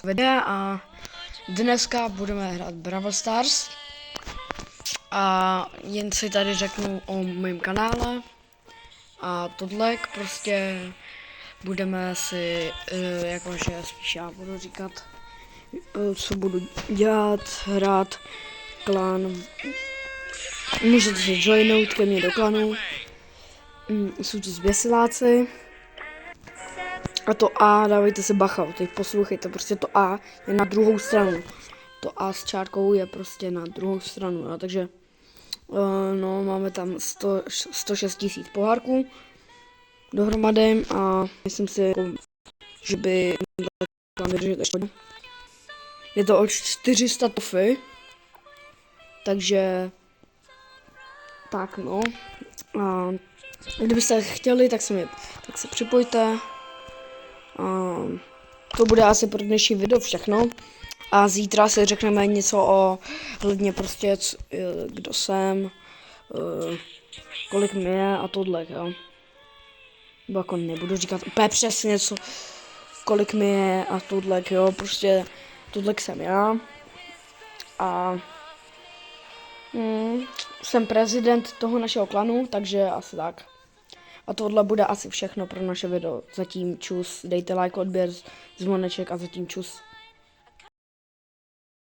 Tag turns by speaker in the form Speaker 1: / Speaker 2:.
Speaker 1: videa a dneska budeme hrát Brawl Stars a jen si tady řeknu o mém kanále a tohle prostě budeme si, jakože spíš já budu říkat, co budu dělat, hrát klan. Můžete se joinout ke mně do klanu, jsou to zběsiláci. A to A, dávejte se bacha, teď poslouchejte, prostě to A je na druhou stranu. To A s čárkou je prostě na druhou stranu, no, takže no, máme tam 106 000 pohárků dohromady a myslím si, že by tam vydržet ještě. Je to o 400 tofy, takže tak no. A kdybyste chtěli, tak se připojte. To bude asi pro dnešní video všechno. A zítra si řekneme něco o hledně prostě, kdo jsem, kolik mi je a tohle, jo. Nebo jako nebudu říkat úplně přesně, kolik mi je a tohle, jo. Prostě tohle jsem já. A jsem prezident toho našeho klanu, takže asi tak. A tohle bude asi všechno pro naše video. Zatím čus, dejte like, odběr, zvoneček a zatím čus.